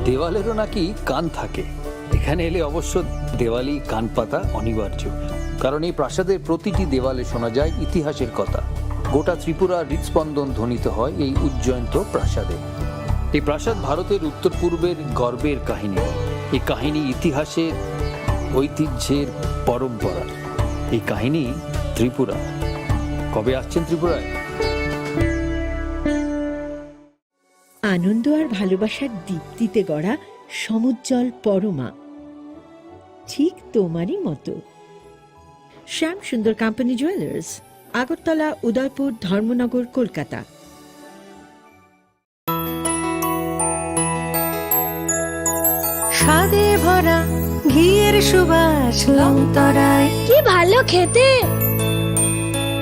দেওয়ালেরও নাকি কান থাকে। এখানে এলে অবশ্য দেওয়ালি কান পাতা অনিবার্য, কারণ এই প্রাসাদের প্রতিটি দেওয়ালে শোনা যায় ইতিহাসের কথা। গোটা ত্রিপুরার হৃদস্পন্দন ধ্বনিত হয় এই উজ্জয়ন্ত প্রাসাদে। এই প্রাসাদ ভারতের উত্তর পূর্বের গর্বের কাহিনী। এই কাহিনী ইতিহাসের, ঐতিহ্যের, পরম্পরা। এই কাহিনী ত্রিপুরা। কবে আসছেন ত্রিপুরায়? আনন্দ আর ভালোবাসার দীপ্তিতে গড়া সমুজ্জ্বল পরমা, ঠিক তোমারই মতো। শ্যাম সুন্দর কোম্পানি জুয়েলার্স, আগরতলা, উদয়পুর, ধর্মনগর, কলকাতা। স্বাদে ভরা ঘিয়ের সুবাস লংতরায়, কি ভালো খেতে।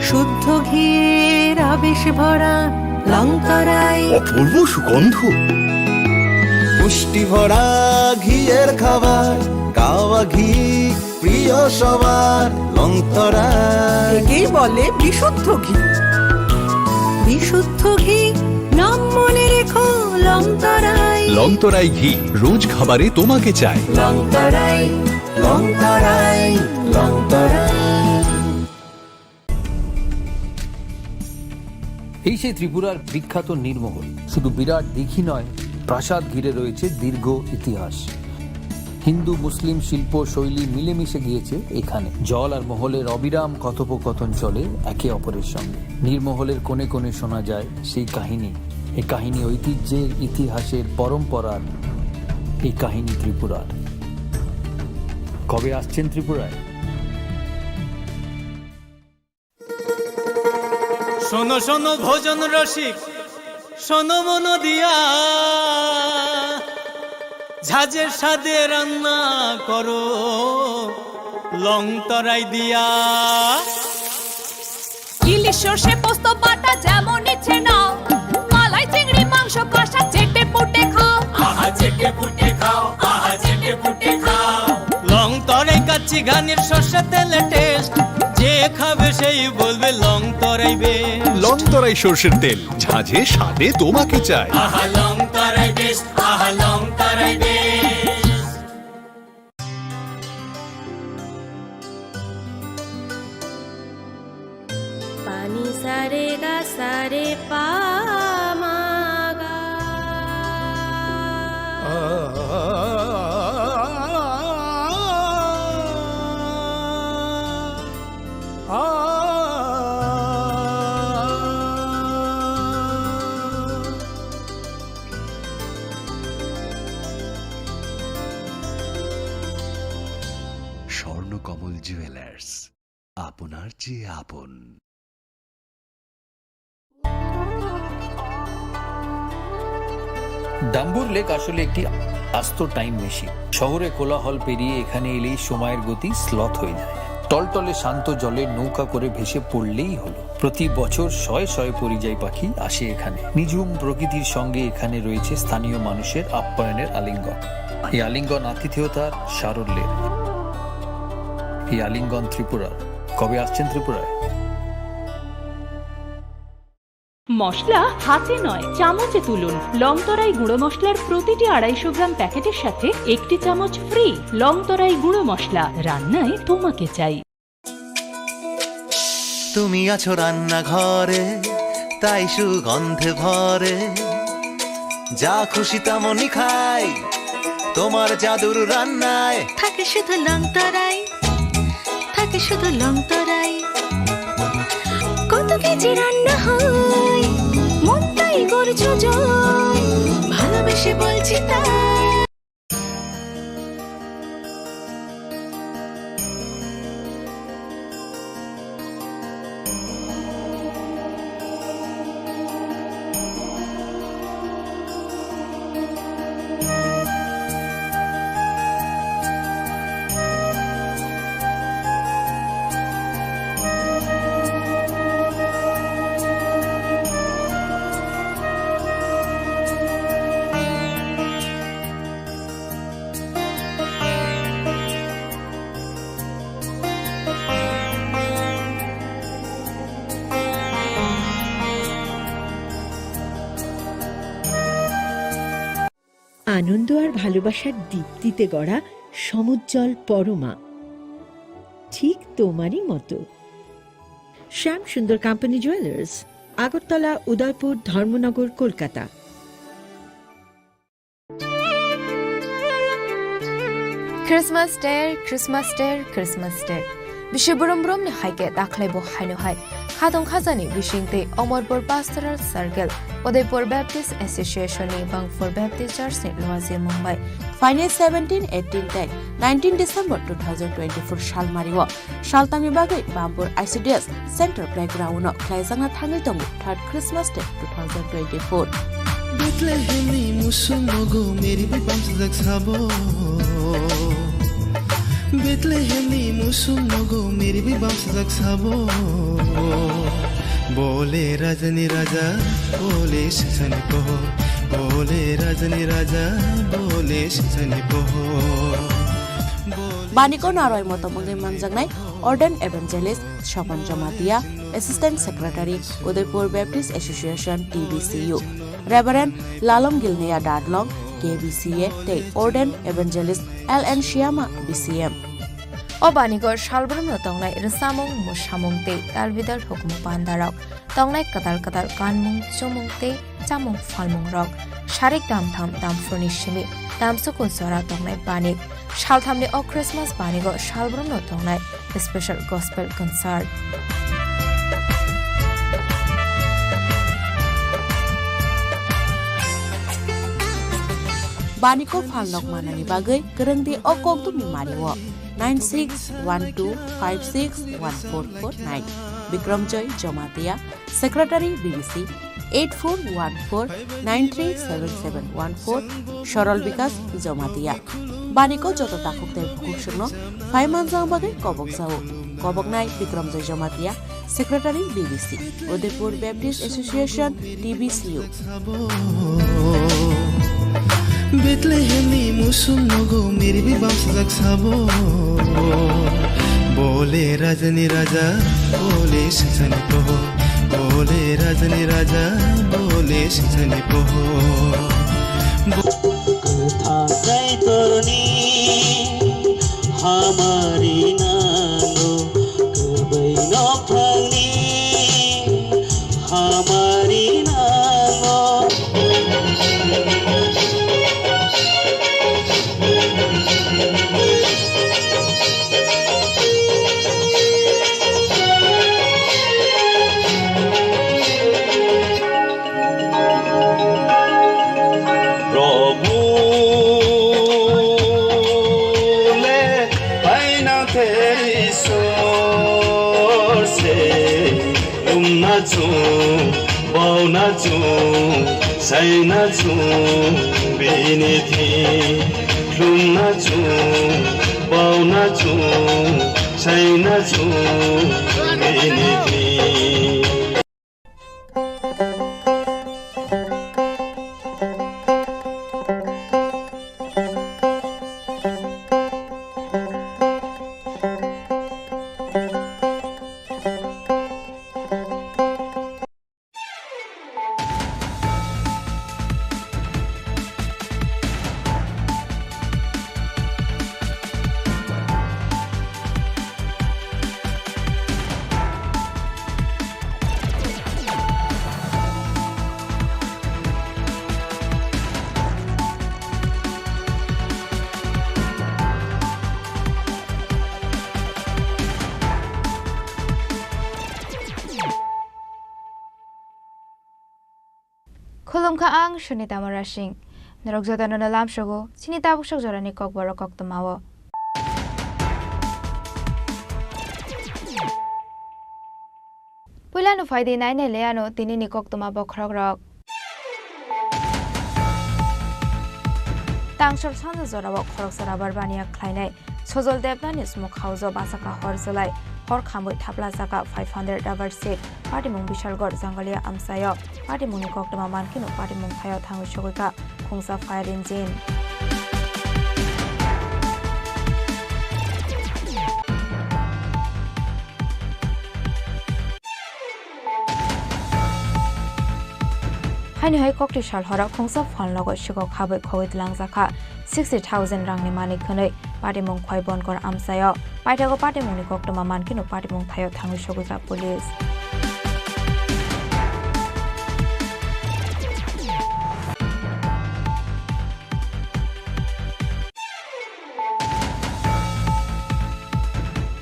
শুদ্ধ ঘিয়ের আবেশ ভরা লংতরায়, অপূর্ব সুগন্ধ। পুষ্টি ভরা ঘিয়ের খাবার, গাওয়া ঘি প্রিয় সবার লংতরায়। একেই বলে বিশুদ্ধ ঘি। বিশুদ্ধ ঘি নাম মনে রেখো লংতরায়। লংতরাই ঘি রোজ খাবারে তোমাকে চাই। লংতরায়, লংতরায়, লংতরায়। এই সেই ত্রিপুরার বিখ্যাত নীরমহল। শুধু বিরাট দিঘি নয়, প্রাসাদ ঘিরে রয়েছে দীর্ঘ ইতিহাস। হিন্দু মুসলিম শিল্প শৈলী মিলেমিশে গিয়েছে এখানে। জল আর মহলের অবিরাম কথোপকথন চলে একে অপরের সঙ্গে। নীরমহলের কোণে কোণে শোনা যায় সেই কাহিনী। এই কাহিনী ঐতিহ্যের, ইতিহাসের, পরম্পরার। এই কাহিনী ত্রিপুরার। কবে আসছেন ত্রিপুরায়? শোনো শোনো ভোজন রসিক, শোনো মন দিয়া, ঝাঁঝের স্বাদে রান্না করো লংতরাই দিয়া। ইলিশ সর্ষে পোস্ত বাটা যেমন ইচ্ছে নাও, মালাই চিংড়ি মাংস কষা চেটে পুটে খাও। আহা চেটে পুটে খাও, আহা চেটে পুটে খাও। লংতরাই কাচ্চি ঘানির সর্ষে তেলে টেস্ট, যে খাবে সেই বলবে লংতরাই বেশ। লংতরাই সর্ষের তেল, ঝাঁঝে স্বাদে তোমাকে চাই। আহা লংতরাই বেশ, আহা লংতরাই বেশ। পানি সারে গা সারে পা মা গা। স্বর্ণকমল জুয়েলার্স, আপনার চেয়ে আপন। ডাম্বুর লেক আসলে একটি আস্ত টাইম মেশিন। শহরে কোলাহল পেরিয়ে এখানে এলেই সময়ের গতি স্লথ হয়ে যায়। টলটলে শান্ত জলে নৌকা করে ভেসে পড়লেই হলো। প্রতি বছর শয়ে শয়ে পরিযায়ী পাখি আসে এখানে। নিঝুম প্রকৃতির সঙ্গে এখানে রয়েছে স্থানীয় মানুষের আপ্যায়নের আলিঙ্গন। এই আলিঙ্গন আতিথেয়তার সারল্যের। এই আলিঙ্গন ত্রিপুরার। কবে আসছেন ত্রিপুরায়? মশলা হাতে নয় চামচে তুলুন। লংতরাই গুঁড়ো মশলার প্রতিটি 250 গ্রাম প্যাকেটের সাথে 1টি চামচ ফ্রি। লংতরাই গুঁড়ো মশলা, রান্নায় তোমাকে চাই। তুমি আছো রান্নাঘরে, তাই সুগন্ধে ভরে। যা খুশি তেমনই খাই, তোমার জাদুর রান্নায় থাকে শুধু লংতরাই, থাকে শুধু লংতরাই। কত কেজি রান্না হয়, মনটাই করছো জয়, ভালোবেসে বলছি তাই। আনন্দ আর ভালোবাসার দীপ্তিতে গড়া সমুজ্জ্বল পরমা, ঠিক তোমারই মতো। শ্যাম সুন্দর company jewellers, Agartala, Udaipur, Dharmanagar, Kolkata. Christmas Day, Christmas Day, Christmas Day. Bishi burum burum ni haike daklai bo hainu hai. Khadong khazani bishingte Omorpur Pastoral Circle, Udaipur Baptist Association ni Bangpur Baptist Church ni Loazir Mumbai. Final 17, 18, 10, 19 December 2024 Shal Mariwa. Shal Tami Bagai Bambur ICDS Center Playground no Klaizanga Thangi Tongu 3rd Christmas Day 2024. बेथलेहेमनी मुसुमगो मेरी भी bumps जगसाबो बेथलेहेमनी मुसुमगो मेरी भी bumps जगसाबो बोले राजनी राजा बोले सजनी को बोले राजनी राजा बोले सजनी को Baniko Naroy Motomongi Manjangnai, Orden Evangelist, Shopan Jamatia, Assistant Secretary, Udaipur Baptist Association, TBCU, Reverend Lalom Gilnea Dadlong, KBCA, Te Orden Evangelist, LN Shyama, BCM. O Baniko Shalbram Tonglai Rasamong Mushamong Te, Alvidal Hokmu Pandarok, Tonglai Katal Katal Kanmung, Chumung Te, Chamung Falmung Rock, Sharik Dam Tam Dam Furnishimi, Dam Sukun Sora Tonglai Banik. Shalthamni o Christmas banigo shalbrum no tongnai special gospel concert. Baniko phalnok manani bagai kerengdi o kogdumi mariwo 9612561449. Bikram Joy Jamatia, Secretary BBC 8414937714 Shoral Bikas Jamatia. Baniko joto takukter bukushno 5 manjang bagai kobok jao. Kobok nai Bikram Joy Jamatia, Secretary BBC, Udaipur Baptist Association, TBCU. बेथलेहेमनी मुसुमगो मेरी भी bumps जगसाबो बोले राजनी राजा बोले सजनी को बोले राजनी राजा बोले सजनी को कथा गाइतोनी हमारी नांगो कबै नफानी हमारी नांगो Saina chu bini thi lumna chu bauna chu saina chu bini thi Khulum ka ang Shunita Marashing. Narok jota no nalam shogo, sinita bushok jorani kok baro kok tamawo. Pulano faidi nai ne leano tini ni kok tama bokhrok rok. Tangshor sanda jora bok khorok sara barbania khlainai. Sojol debnani smok hauzo basaka horsolai. Hor khamoi thapla jaka 500 davar set. Party mung Bishalgor Zangalia Amsayo. Party mung kok tama mankino party mung thayo thangu shogoika khungsa fire engine. Hainihai kokti shal hora khongsa phal logo shiko khabai khoi tlangzakha 60,000 rangni mani khonei patimong khoi bonkor amsayo paitago patimongni koktoma mankino patimong thayo thangu shoguka police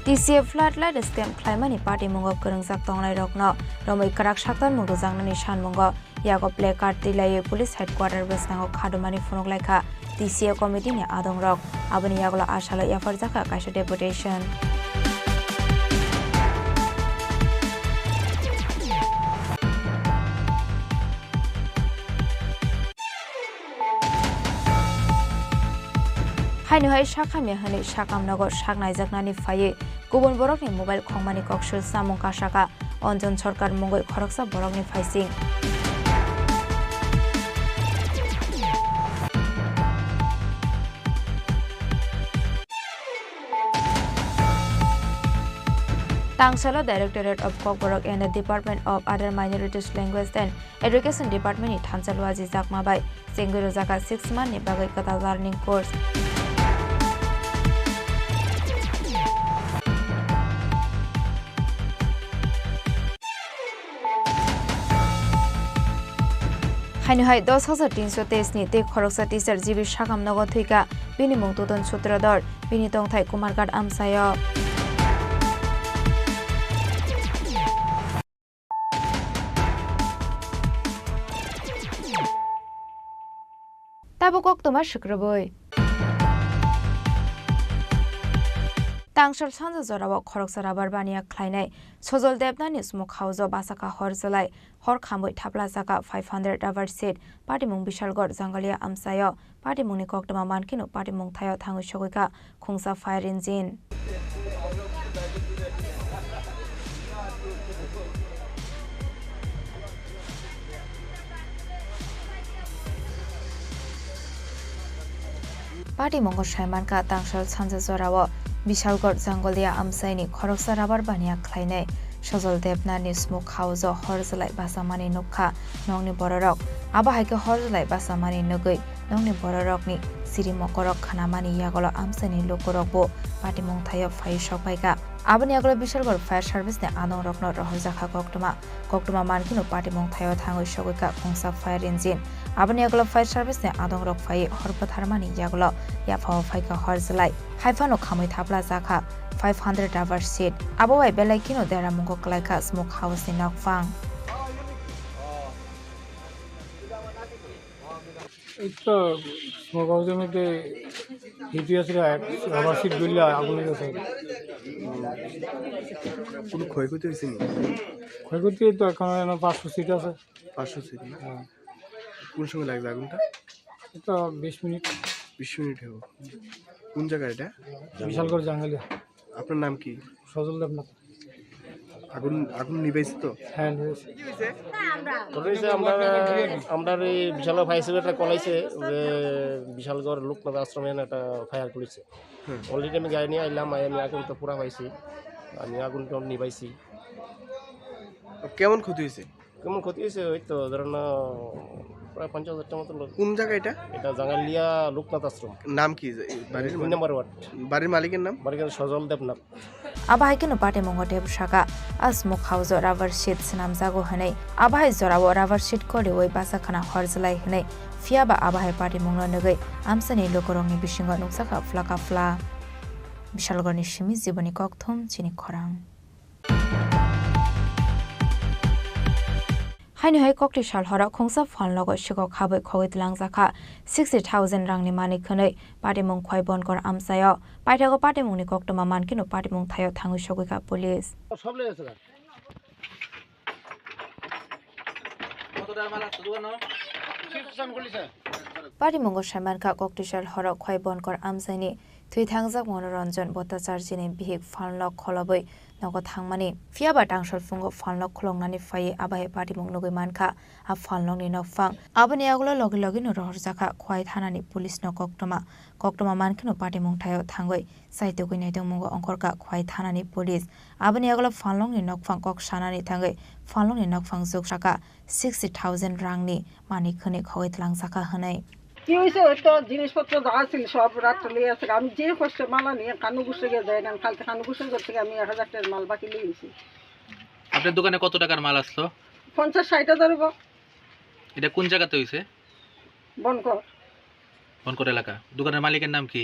TCA floodlight scam claimani party mongo kerengsak tonglai rokno romoi karak shaktan mungdo jangnani shan mongo yago placard tilai police headquarter besnango khadumani phonok laikha TCA committee ni adong rok abani yagola ashala yafar jaka kaisa deputation Hainihai shakhame hani shakamnago shaknaijaknani phaye Gubon borokni mobile khongmani kokshul samung kashaka Onjon Sarkar mongoi khoroksa borokni phaising Tangsala Directorate of Kokborok and the Department of Other Minorities Language and Education Department ni Thansalwaji Jakmabai Senguro Jaka 6 month ni bagai kata learning course Hainihai 10,323 ni te khoroksa teacher jibi shakam nago thuika bini mungtodon sutrador bini tongthai kumargat amsayo Tabukok toma shukraboi Tangsal Sanza Zorawa Khoroksa Rabar Bania Kleinai Sozol Debnani Smok Hauzo Basaka Horzalai Hor Khamboi Thapla Zaka 500 Ravar Seat Patimung Bishalgor Zangalia Amsayo Patimung Koktama Mankino Patimung Thayo Thangu Shogika Khungsa Fire Engine Patimong Shaimanka Tangsal Sanza Zorawa Bishalgor Zangolia Amsaini Khoroksa Rabar Bania Kleinai Sozol Debnani Smok Hauzo Horzalai Basamani Nukha Nongni Bororok Abahaike Horzalai Basamani Nugui Nongni Bororokni Siri Mokorok Khanamani Yagola Amsani Lokorokbo Patimong Thayo Phai Shokpaika Abani Yagola Bishalgor Fire Service ne Anong Rokno Rohorjaka Koktoma Mankino Patimong Thayo Thangu Shogika Khungsa Fire Engine Abani Yagola Fire Service ne Adong Rok Phai Horpatharmani Yagola Yaphao Phaika Horzalai Haifano Khamoi Thapla Jaka 500 Ravar Seat Abawai Belaikino Dera Mungo Klaika Smoke House in Nokfang একটা smoke হাউসের মধ্যে হিটি আছে rubber seat গলিয়া আগুনে গেছে কোনো ক্ষয়ক্ষতি হয়েছে নি ক্ষয়ক্ষতি তো এখন 500 সিট আছে 500 সিট হ্যাঁ কোন সময় লাগবে আগুনটা এটা 20 মিনিট হলো কোন জায়গা এটা বিশালগড় জাঙ্গালিয়া আপনার নাম কি সজল দেবনাথ আগুন নিভাইছে তো হ্যাঁ নিভাইছে আমরা এই বিশালগড় ফায়ার সার্ভিসটা কলাইছে যে বিশালগড় লোকনাথ আশ্রমে একটা ফায়ার করেছে অলরেডি আমি গাড়ি নিয়ে আইলাম আমি আগুন তো পুরা পাইছি আমি আগুনটা নিভাইছি কেমন ক্ষতি হয়েছে ওই তো ধরেন প্রায় 50,000 টাকা মতো কোন জায়গা এটা জাঙ্গালিয়া লোকনাথ আশ্রম নাম কি বাড়ির 2 নম্বর ওয়ার্ড বাড়ির মালিকের নাম সজল Debnath Abahaikino Patimong Deb Shaka Asmok House Ravar Sheet Sinam Zago Hane Abahai Zorawo Ravar Sheet Kodi Wai Basakana Horzalai Hane Fiaba Abahai Patimong Nogay Amsani Lokorongi Bishingo Nuksaka Flaka Fla Bishalgorni Shimi Ziboni Kokthum Chini Korang Hainihai Kokti Shal Hora Khongsa Phal Logo Shiko Khabai Khowit Langzakha 60,000 Rangni Mani Khonei Patimong Khoi Bonkor Amsayo Paitago Patimong ni Koktoma Mankino Patimong Thayo Thangu Shogika Police সব লেগেছে Patimong Shamanka Kokti Shal Hora Khoi Bonkor Amsaini थुइथांजाक मनोरंजन भट्टाचार्यनि बिहिक फालनक खलबै नगद थांमानि फियाबा टांसल फुंगो फालनक खलंनानि फाये आबाहे पार्टीमुं नुगै मानखा आ फालनकनि नफां आबनि आगलो लगे लगे no रहरजाखा Khowai थानानि police न कक्टमा मानखिनो पार्टीमुं थायो थांगै साहित्य गइनायदों मुंगो अंखरका Khowai थानानि police आबनि आगलो फालनकनि नफां कक सानानि थांगै फालनकनि नफां जुगसाका 60,000 रांनि मानिखनि खवाइ तलांजाखा हनै কি হয়েছে ওই তো জিনিসপত্র যা ছিল সব রাত্রে লিয়ে আসে আমি যে কষ্ট মালা নিয়ে কানু গুছে গিয়ে যাই না কালকে কানু গুছে করতে আমি 1000 টাকার মাল বাকি লিয়েছি আপনার দোকানে কত টাকার মাল আসলো 50-60 হাজার হইব এটা কোন জায়গাতে হইছে বনকর এলাকা দোকানের মালিকের নাম কি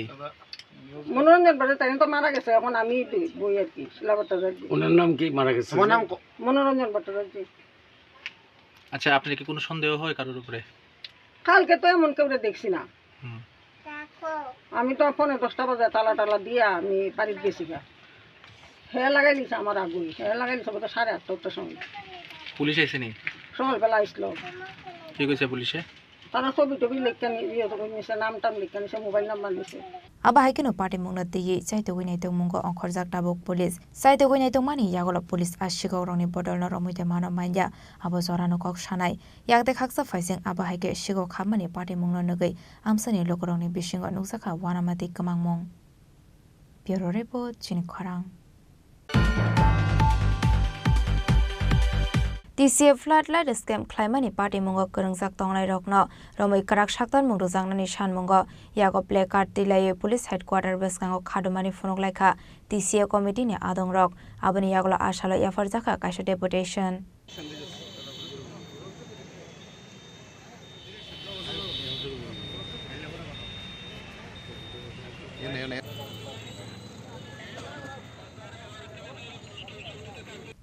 মনোরঞ্জন বাড়ি তাই তো মারা গেছে এখন আমি বই আর কি শিলাবট্টাচার্য ওনার নাম কি মারা গেছে মনোরঞ্জন ভট্টাচার্য আচ্ছা আপনার কি কোনো সন্দেহ হয় কারোর উপরে কালকে তো এমন কেউ দেখছি না আমি তো ফোনে 10টা বাজে তালা দিয়ে আমি বাড়িতে গেছি গা হে লাগাই দিছে আমার আগুই হে লাগাই দিছে বোধ 8:30টার সময় পুলিশ আইসেনি সকালবেলা আসলো কি কইছে পুলিশে তারা ছবি টবি লিখে নিয়েছে নাম টাম লিখে নিয়েছে মোবাইল নাম্বার দিছে আবা হাইকেনো পার্টি মুংনা দিয়ে চাইতে গইনাইতে মুঙ্গো অংখরজাক ডাবক পুলিশ চাইতে গইনাইতে মানি ইয়াগল পুলিশ আশিগাव রনি বদল ন রমইতে মানো মাইয়া আবো জরানো কক সানাই ইয়াকতে খাকসা फाइसिं आबा हाइके सिगाव खामानि पार्टी मुंनो नगै आमसानि लोकरंनि बिसिंग नुजाखा वानामाति कमांगमं ब्यूरो रिपोर्ट चिनखरां TCA floodlight scam claimani party mungo kerengsak tongnai rokno romoi karak saktan mungro jangnani san mungo yago placard dilai police headquarter beskango khadumani phonok laika TCA committee ni adong rok aboni yagolo asalo yafar jaka kaisa deputation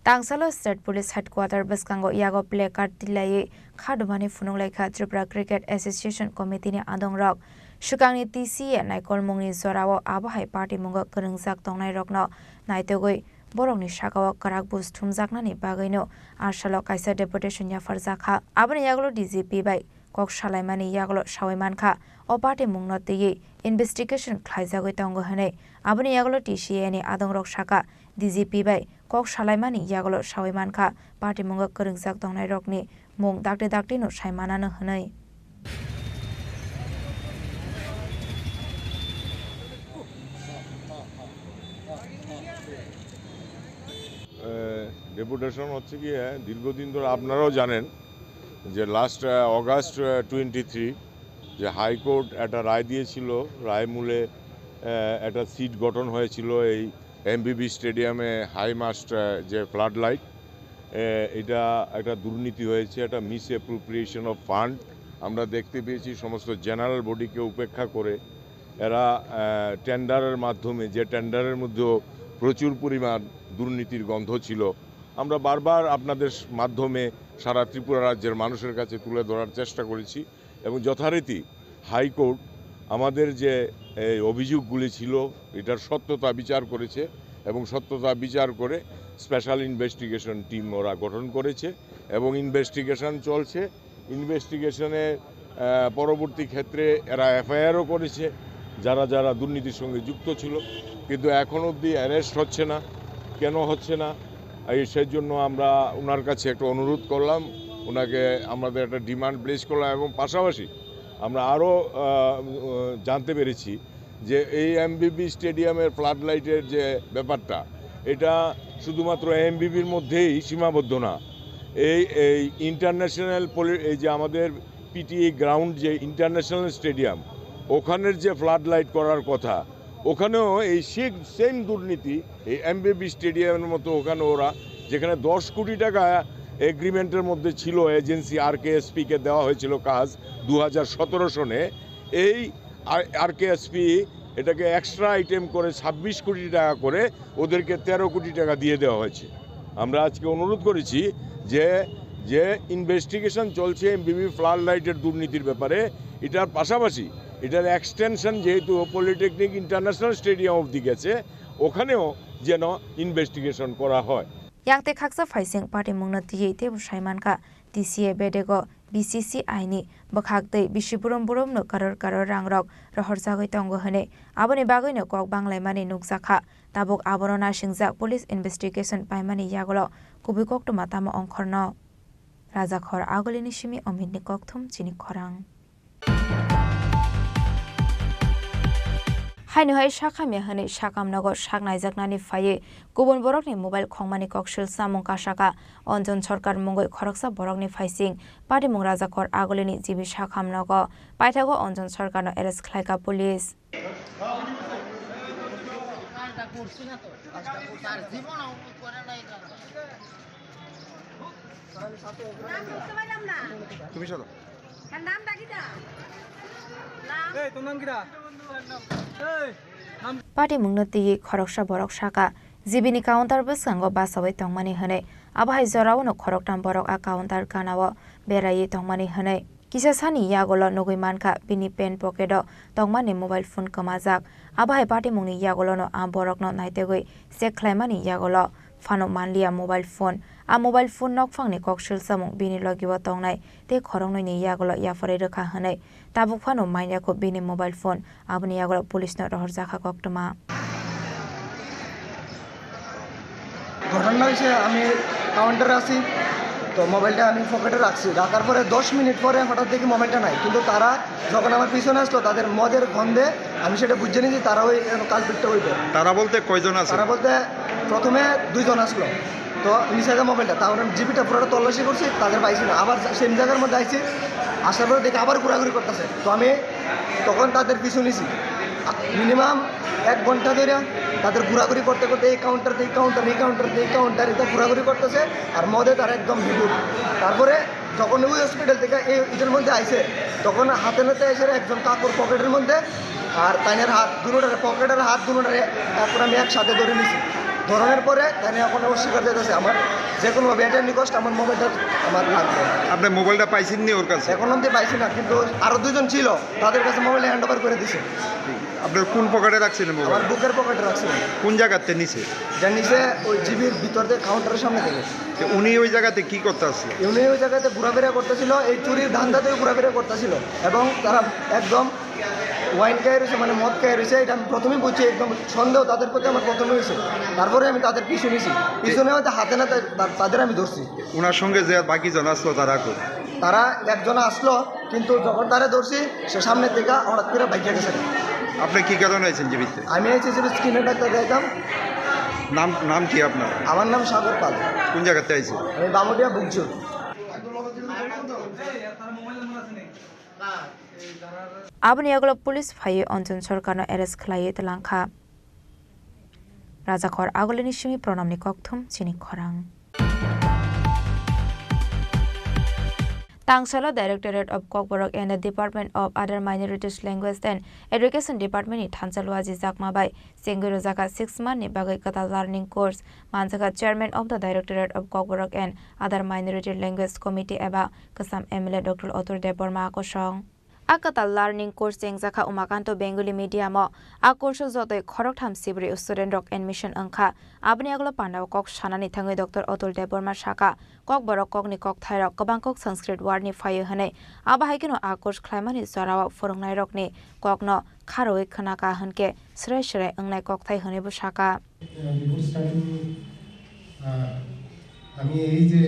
Tangsalo State Police Headquarter Beskango Yago Placard Dilai Khadumani Fununglaika Tripura Cricket Association Committee ni Adong Rok Shukangni TCA Naikol Mungni Zorawo Abahai Party Mungo Kerengsak Tongnai Rokno Naitogoi Borongni Shakawa Karak Bus Thumjaknani Bagaino Arshalo Kaisa Deputation Yafarzakha Abani Yaglo DGP by Kok Shalaimani Yaglo Shawaimankha O Party Mungno Tiye Investigation Khlaijagoi Tongo Hane Abani Yaglo TCA ni Adong Rok Shaka DGP by Kok Shalaimani Yaglo Shawaimankha Party Mungo Kerengsak Tongnai Rokni Mung Dakte no Shaimanano Hanai deputation হচ্ছে কি দীর্ঘদিন ধরে আপনারাও জানেন যে last August 23 যে high court একটা রায় দিয়েছিল রায় মূলে একটা সিট গঠন হয়েছিল এই এমবিবি স্টেডিয়ামে হাই মাস্ট যে ফ্লাড লাইট এটা একটা দুর্নীতি হয়েছে একটা মিস অ্যাপ্রোপ্রিয়েশন অফ ফান্ড আমরা দেখতে পেয়েছি সমস্ত জেনারেল বডিকে উপেক্ষা করে এরা টেন্ডারের মাধ্যমে যে টেন্ডারের মধ্যেও প্রচুর পরিমাণ দুর্নীতির গন্ধ ছিল আমরা বারবার আপনাদের মাধ্যমে সারা ত্রিপুরা রাজ্যের মানুষের কাছে তুলে ধরার চেষ্টা করেছি এবং যথারীতি হাইকোর্ট আমাদের যে অভিযোগগুলি ছিল এটার সত্যতা বিচার করেছে এবং সত্যতা বিচার করে স্পেশাল ইনভেস্টিগেশন টিম ওরা গঠন করেছে এবং ইনভেস্টিগেশন চলছে ইনভেস্টিগেশনে পরবর্তী ক্ষেত্রে এরা এফআইআরও করেছে যারা যারা দুর্নীতির সঙ্গে যুক্ত ছিল কিন্তু এখন অবধি অ্যারেস্ট হচ্ছে না কেন হচ্ছে না সেই জন্য আমরা ওনার কাছে একটা অনুরোধ করলাম ওনাকে আমাদের একটা ডিমান্ড প্লেস করলাম এবং পাশাপাশি আমরা আরও জানতে পেরেছি যে এই এমবিবি স্টেডিয়ামের ফ্লাড লাইটের যে ব্যাপারটা এটা শুধুমাত্র এমবিবির মধ্যেই সীমাবদ্ধ না এই ইন্টারন্যাশনাল এই যে আমাদের পিটিএ গ্রাউন্ড যে ইন্টারন্যাশনাল স্টেডিয়াম ওখানের যে ফ্লাড লাইট করার কথা ওখানেও এই সেম দুর্নীতি এই এমবিবি স্টেডিয়ামের মতো ওখানে ওরা যেখানে 10 কোটি টাকা এগ্রিমেন্টের মধ্যে ছিল এজেন্সি আরকেএসপিকে দেওয়া হয়েছিল কাজ 2017 সনে এই আরকেএসপি এটাকে এক্সট্রা আইটেম করে 26 কোটি টাকা করে ওদেরকে 13 কোটি টাকা দিয়ে দেওয়া হয়েছে আমরা আজকে অনুরোধ করেছি যে ইনভেস্টিগেশন চলছে এমবিবি ফ্লাড লাইটের দুর্নীতির ব্যাপারে এটার পাশাপাশি এটার এক্সটেনশন যেহেতু পলিটেকনিক ইন্টারন্যাশনাল স্টেডিয়াম অবধি গেছে ওখানেও যেন ইনভেস্টিগেশন করা হয় Yakte khaksa faising party mungna tiye te bu shaiman ka TCA bedego BCCI ni bakhaktei bisipurum burum no karar rangrok rohorjagoi tongo hene aboni bagoi no kok banglaimani nukjakha tabuk aborona singjak police investigation paimani yagolo kubikok to matama ongkhorno Rajakhor agolini simi omidni kokthum chini khorang Hainu Shakam Yahani Shakam Nagor Shaknai Zaknani Faye, Gubon Borokni mobile Kongmani Kokshil Samung Kashaka, Onjon Sorkar Mungoi Koroksa Borokni Faising, Padi Mungrazakor Agolini Jibi Shakam Nago, Paitago Onjon Sorkar no Eres Klaika Police. Party Mungnati Koroksa Borok Shaka, Zibini counter Busango Basaway Tongmani Hane, Abahai Zorao no Koroktan Borok a counter Kanawa, Berai Tongmani Hane, Kisasani Yagolo Noguimanka, Bini Pen Pokedo, Tongmani mobile phone Kamazak, Abahai Party Muni Yagolo no Amborok no Nightegui, Sek Clemani Yagolo, Fano Manlia mobile phone, a mobile phone knock fang ni Kokshil Samung Bini Logiwa Tongnai, te Korong ni Yagolo Yafore Kahane, Tabuk Fano Manyako Bini mobile phone, Abni Yagolo police no Rohrzaka Koktoma. ঘটনা হয়েছে আমি কাউন্টারে আছি তো মোবাইলটা আমি পকেটে রাখছি রাখার পরে 10 মিনিট পরে হঠাৎ দেখি মোবাইলটা নাই কিন্তু তারা যখন আমার পিছনে আসলো তাদের মদের গন্ধে আমি সেটা বুঝে নিয়েছি তারা ওই কালপিটটা হইবে তারা বলতে কয়জন আছে তারা বলতে প্রথমে 2 জন আসলো তো নিচে মোবাইলটা তারপরে জিপিটা পুরোটা তল্লাশি করছি তাদের পাইছি না আবার সেম জায়গার মধ্যে আইছি আসার পরে দেখি আবার ঘোরাঘুরি করতেছে তো আমি তখন তাদের পিছু নিছি মিনিমাম 1 ঘন্টা ধরে তাদের ঘোরাঘুরি করতে করতে এই কাউন্টার এই কাউন্টার এই কাউন্টার এই কাউন্টার এটা ঘোরাঘুরি করতেছে আর মদে তারা একদম বিপুল তারপরে যখন ওই হসপিটাল থেকে এই এটার মধ্যে আইছে তখন হাতে নাতে এসে একজন কাকুর পকেটের মধ্যে আর তাইনের হাত দুটোটারে পকেটের হাত দুটোটারে তারপর আমি একসাথে ধরে নিছি ধরনের পরে তাই এখন অস্বীকার দিতেছে আমার যে কোনোভাবে এটা নিকষ্ট আমার মোবাইলটা আমার লাগবে আপনি মোবাইলটা পাইছেন নি ওর কাছে এখন অবধি পাইছি না কিন্তু আরও 2 জন ছিল তাদের কাছে মোবাইল হ্যান্ড ওভার করে দিছে আপনার কোন পকেটে রাখছিলেন মোবাইল আমার বুকের পকেটে রাখছিলেন কোন জায়গাতে নিচে যার নিচে ওই জিবির ভিতর থেকে কাউন্টারের সামনে থেকে উনি ওই জায়গাতে কি করতে আসছিল উনি ওই জায়গাতে ঘোরাফেরা করতেছিল এই চুরির ধান্দাতেও ঘোরাফেরা করতেছিল এবং তারা একদম ওয়াইন খাই রয়েছে মানে মদ খাই রয়েছে এটা আমি প্রথমেই বুঝছি একদম সন্দেহ তাদের প্রতি আমার প্রথমে হয়েছে তারপরে আমি তাদের পিছু নিয়েছি পিছনে হয়তো হাতে না তাদের আমি ধরছি ওনার সঙ্গে যে বাকি জন আসলো তারা একজন আসলো কিন্তু যখন তারা ধরছি সে সামনে থেকে হঠাৎ করে বাইকে গেছে আপনি কি কারণে আছেন জীবিত আমি আছি যে স্কিনে ডাক্তার দেখাম নাম কি আপনার আমার নাম সাগর পাল কোন জায়গাতে আইছে আমি Bamutia বুকচুর Abni Yagolo police Faye Onjon Sorkar no Eres Klaye Telangka Rajakhor Agolini Shimi Pronamni Kokthum Chini Khorang Tangsala Directorate of Kokborok and the Department of Other Minorities Language and Education Department ni Thansalwaji Zakmabai Senguro Zaka 6 month ni bagai kata learning course Manjaka Chairman of the Directorate of Kokborok and Other Minority Language Committee eba Kasam MLA Dr. Otur Deborma Akosong Akata learning course Zaka Umakanto Bengali Media mo a course zotoi khorok tham sibri student rock admission angkha abni aglo pandaw kok shanani thangoi Dr. Otul Deborma Shaka kok borok kok ni kok thairok kabangkok Sanskrit word ni faye hane aba haikino a course khlaimani zarawa forongnai rok ni kok no kharoi khana ka hanke srai srai angnai kok thai hane bu Shaka আমি এই যে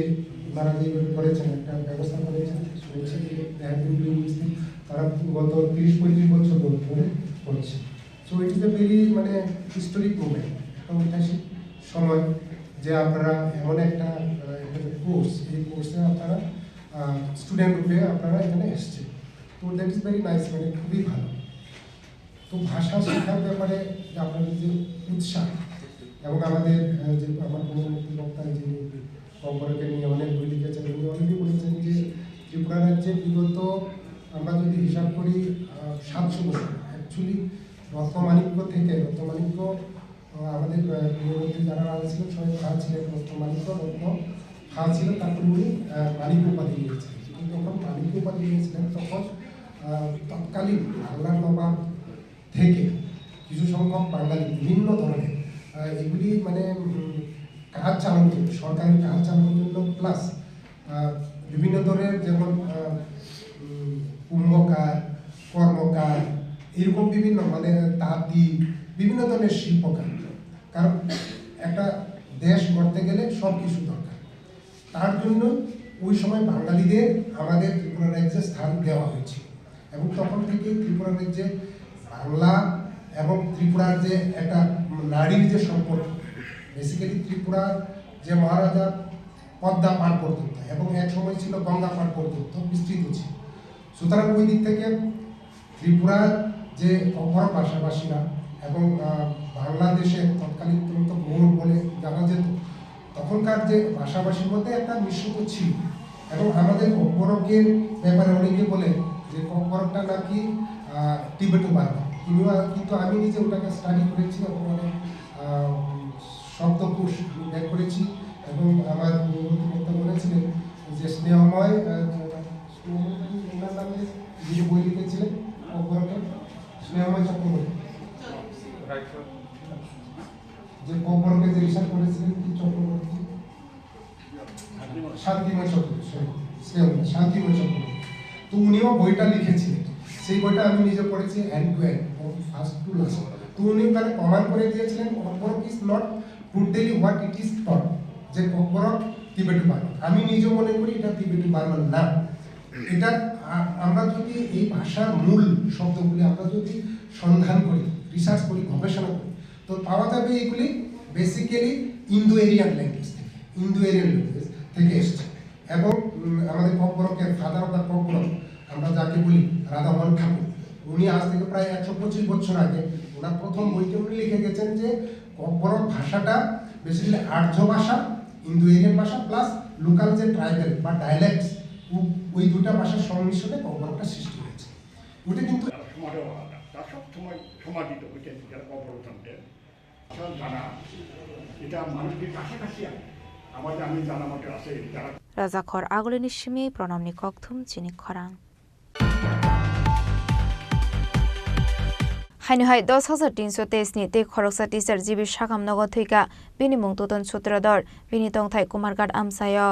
আপনারা যে করেছেন একটা ব্যবস্থা করেছেন শুনেছি তারা গত 30-35 বছর ধরে করছে so it is a very মানে হিস্টোরিক মুভমেন্ট একটা ঐতিহাসিক সময় যে আপনারা এমন একটা কোর্স এই কোর্সে আপনারা স্টুডেন্ট রূপে আপনারা এখানে এসেছেন তো দ্যাট ইজ ভেরি নাইস মানে খুবই ভালো তো ভাষা শেখার ব্যাপারে আপনাদের যে উৎসাহ এবং আমাদের যে আমার পূর্ববর্তী বক্তা যিনি সম্পর্কে নিয়ে অনেক বই লিখেছেন উনি অনেকেই বলেছেন যে ত্রিপুরা রাজ্যে বিগত আমরা যদি হিসাব করি 700 বছর অ্যাকচুয়ালি রত্নমাণিক্য থেকে রত্নমাণিক্য আমাদের পূর্ববর্তী যারা রাজা ছিলেন সবাই খাঁ ছিলেন রত্নমাণিক্য রত্ন খাঁ ছিল তারপরে উনি মাণিক উপাধি নিয়েছিলেন যখন মাণিক উপাধি নিয়েছিলেন তখন তৎকালীন বাংলার নবাব থেকে কিছু সংখ্যক বাঙালি বিভিন্ন ধরনের এগুলি মানে কাজ চালানোর জন্য সরকারি কাজ চালানোর জন্য প্লাস বিভিন্ন ধরনের যেমন এরকম বিভিন্ন মানে তাঁতি বিভিন্ন ধরনের শিল্পকার্য, কারণ একটা দেশ গড়তে গেলে সব কিছু দরকার। তার জন্য ওই সময় বাঙালিদের আমাদের ত্রিপুরা রাজ্যে স্থান দেওয়া হয়েছিল এবং তখন থেকে ত্রিপুরা রাজ্যে বাংলা এবং ত্রিপুরার যে একটা নারীর যে সম্পর্ক, বেসিক্যালি ত্রিপুরার যে মহারাজা পদ্মা পার পর্যন্ত এবং এক সময় ছিল গঙ্গা পার পর্যন্ত বিস্তৃত ছিল। সুতরাং ওই দিক থেকে ত্রিপুরার যে অপর ভাষাভাষীরা এবং বাংলাদেশের তৎকালীন গৌড় বলে জানা যেত, তখনকার যে ভাষাভাষীর মধ্যে একটা মিশ্রিত ছিল। এবং আমাদের ককবরকের ব্যাপারে অনেকে বলে যে ককবরকটা নাকি টিবেটো বার্মা, কিন্তু আমি নিজে ওটাকে স্টাডি করেছি এবং অনেক শব্দকোষ বের করেছি এবং আমার পূর্ববর্তী বলেছিলেন যে স্নেহময় ওনার নামে যিনি বই লিখেছিলেন ককবরকের, স্নেহময় চক্রবর্তী, যে ককবরকে যে রিসার্চ করেছিলেন কি চক্রবর্তী, শান্তিময় চক্রবর্তী, শান্তিময় চক্রবর্তী। তো উনিও বইটা লিখেছিলেন, সেই বইটা আমি নিজে পড়েছি hand to hand, first to last. তো উনি ওখানে প্রমাণ করে দিয়েছিলেন Kokborok is not totally what it is taught, যে ককবরক টিবেটো বার্মান। আমি নিজেও মনে করি এটা টিবেটো বার্মান না। এটা আমরা যদি এই ভাষার মূল শব্দগুলি আমরা যদি সন্ধান করি, রিসার্চ করি, গবেষণা করি, তো পাওয়া যাবে এগুলি বেসিক্যালি ইন্দো এরিয়ান ল্যাঙ্গুয়েজ থেকে এসছে। এবং আমাদের ককবরকের ফাদার অফ দ্য ককবরক আমরা যাকে বলি রাধামোহন ঠাকুর, উনি আজ থেকে প্রায় 125 বছর আগে ওনার প্রথম বইতে উনি লিখে গেছেন যে ককবরক ভাষাটা বেসিক্যালি আর্য ভাষা, ইন্দো এরিয়ান ভাষা প্লাস লোকাল যে ট্রাইবেল বা ডায়ালেক্টস, ওই দুটা ভাষার সংমিশ্রণে ককবরকটা সৃষ্টি হয়েছে। ওটা কিন্তু সমাধিত হইতেন যারা কবর থাকতেন জানা, এটা মানুষের কাছাকাছি আমাদের আমি জানা মতে আছে যারা রাজাখর আগলিনি সিমি প্রণামনি ককথুম চিনি খরাং হাইনহাই 10,323 ni te khoroksa teacher jibi sakam nogo thuika bini mung toton sutrador bini tongthai kumargat amsayo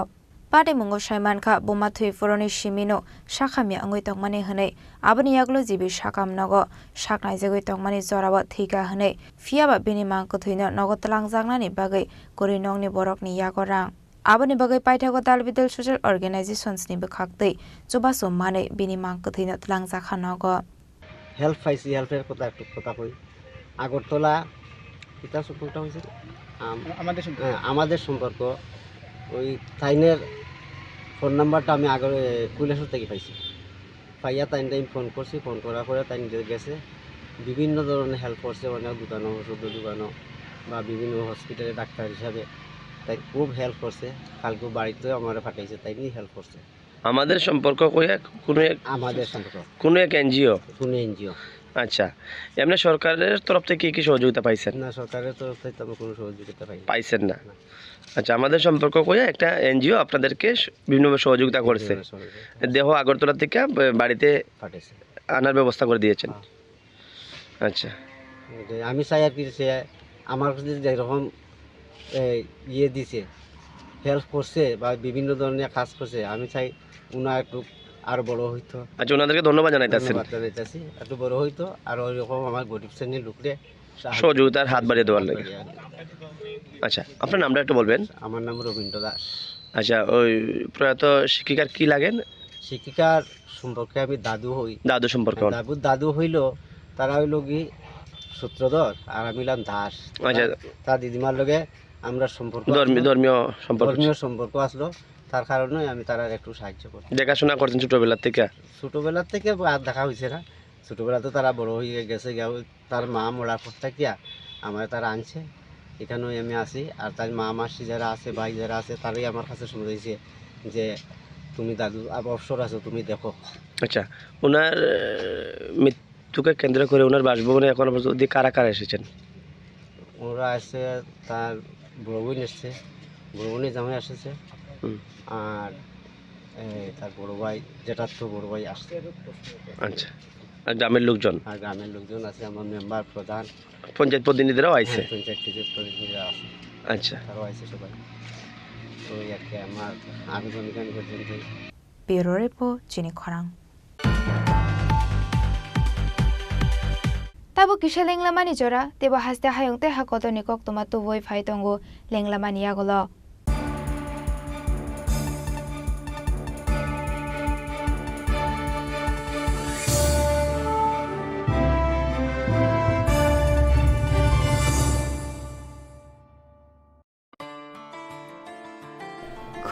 pade mungo saiman kha boma thui foroni simino sakhami angoi tongmani hne aboni yaglo jibi sakam nogo saknai jagoi tongmani jorawa thika hne fiaba bini mangko thuino nogo tlangjangna bagai kori nongni borokni yagorang aboni bagai paithago dalbidal social organizations ni bkhaktai chobaso mane bini mangko thuino tlangjakha nogo help পাইছি, হেল্পের কথা একটু কথা কই। আগরতলা এটা সম্পর্কটা হয়েছে আমাদের সম্পর্ক, ওই তাইনের ফোন নাম্বারটা আমি কৈলাসর থেকে পাইছি, পাইয়া তাইন টাইম ফোন করছি, ফোন করার পরে তাইন গেছে বিভিন্ন ধরনের হেল্প করছে, অনেক দোকানো ওষুধের দোকানো বা বিভিন্ন হসপিটালে ডাক্তার হিসাবে তাই খুব হেল্প করছে। কালকে বাড়িতেও আমার পাঠাইছে, তাই নিয়ে হেল্প করছে। আমাদের সম্পর্ক আমাদের সম্পর্ক কোনো এক এনজিও, কোনো এনজিও। আচ্ছা, এমনি সরকারের তরফ থেকে কি সহযোগিতা পাইছেন? না, সরকারের তরফ থেকে আমি কোনো সহযোগিতা পাইছেন না। আচ্ছা, আমাদের সম্পর্ক কইয়া একটা এনজিও আপনাদেরকে বিভিন্নভাবে সহযোগিতা করছে, দেহ আগরতলা থেকে বাড়িতে আনার ব্যবস্থা করে দিয়েছেন। আচ্ছা, আমি চাই আর কি সে আমার কাছে যেরকম ইয়ে দিছে, হেল্প করছে বা বিভিন্ন ধরনের কাজ করছে, আমি চাই উনা একটু আরো বড় হইতো। আচ্ছা, ওনাদেরকে ধন্যবাদ জানাইতেছি, একটু বড় হইতো আর ওইরকম আমার গরিব শ্রেণীর লোকরে সহযোগিতার হাত বাড়িয়ে দেওয়ার লাগে। আচ্ছা, আপনার নামটা একটু বলবেন? আমার নাম রবীন্দ্র দাস। আচ্ছা, ওই প্রয়াত শিক্ষিকার কি লাগেন? শিক্ষিকার সম্পর্কে আমি দাদু হই। দাদু সম্পর্কে? দাদু হইল, তারা হইল কি সূত্রধর আর আমি হইলাম দাস। আচ্ছা, তার দিদিমার লগে আমরা সম্পর্ক, ধর্মীয় সম্পর্ক আসলো, তার কারণে আমি তারা একটু সাহায্য করি। দেখাশোনা করছেন ছোটবেলার থেকে? ছোটবেলার থেকে আর দেখা হয়েছে না, ছোটবেলাতে তারা বড় হয়ে গেছে, তার মা মরার পর থাকিয়া আমার তারা আনছে, এখানেও আমি আসি। আর তার মা মাসি যারা আছে, ভাই যারা আছে, তারাই আমার কাছে শুনেছে যে তুমি দাদু অবসর আছো, তুমি দেখো। আচ্ছা, ওনার মৃত্যুকে কেন্দ্র করে ওনার বাসভবনে এখন পর্যন্ত কারা কারা এসেছেন? ওরা আসছে, তার বড় বোন এসছে, বড় বোনের জামাই আসছে, আর তার বড় ভাই, যেটার তো বড় ভাই আসছে। আচ্ছা, আর গ্রামের লোকজন? আর গ্রামের লোকজন আছে, আমার মেম্বার, প্রধান, পঞ্চায়েত প্রতিনিধিরাও আইছে? পঞ্চায়েত প্রতিনিধিরা আছে। আচ্ছা, তারাও আইছে সবাই। তো একে আমার আবেদন গান পর্যন্ত ব্যুরো রিপোর্ট চিনি খরাং। Tabo kisha lenglamani jora tebo haste hayong te hakoto ni kok toma tu voi phai tongo lenglamani agolo.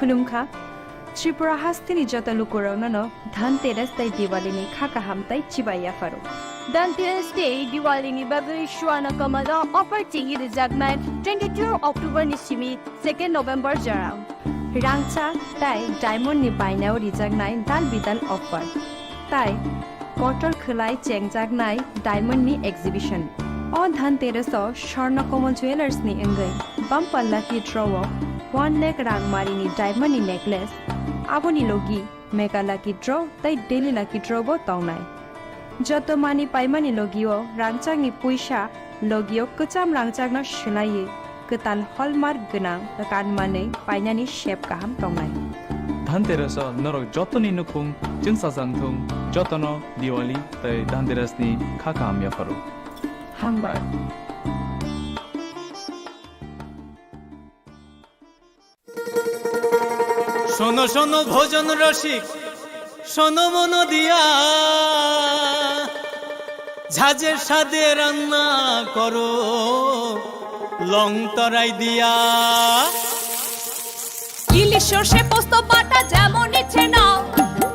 खुलुमखा Tripura हास्तिनी जता लुकुराउनो धनतेरस तै दिवालीनी खाका हामतै चिबाइया फारो धनतेरस डे दिवालीनी बागै श्वाना कमला अफर टिंगी रिजर्वमेंट 22 अक्टोबर निसिमी 2 नोभेम्बर जराउ रांचा तै डायमंड नि बायनाव रिजागनाय दान बिदान अफर तै कटर खलाय चेंगजागनाय डायमंड नि एक्जिबिशन अ धनतेरस स्वर्ण कमल ज्वेलर्स नि अंगै बम्पल्ला की ड्रॉ 1 लाख रांगमारीनी डायमंड नि नेकलेस आबोनी लोगी मेगा लाकी ड्रॉ तै डेली लाकी ड्रॉ बो तौनाय जतो मानी पाइमानी लोगियो रांचांगनि पुइसा लोगियो कचाम रांचांगना सुनाये कतान हलमार्क गोनां कानमानै पाइनानि शेप गाहाम तौनाय धनतेरस नरक जतनी नुखुं जोंसाजांथुं जतनो दिवाली तै धनतेरसनि खाखाम याफारो हांबाय শোনো শোনো ভোজন রসিক শোনো মন দিয়া ঝাঁঝের স্বাদে রান্না করো লং তরাই দিয়া ইলিশ সর্ষে পোস্ত বাটা যেমন ইচ্ছে নাও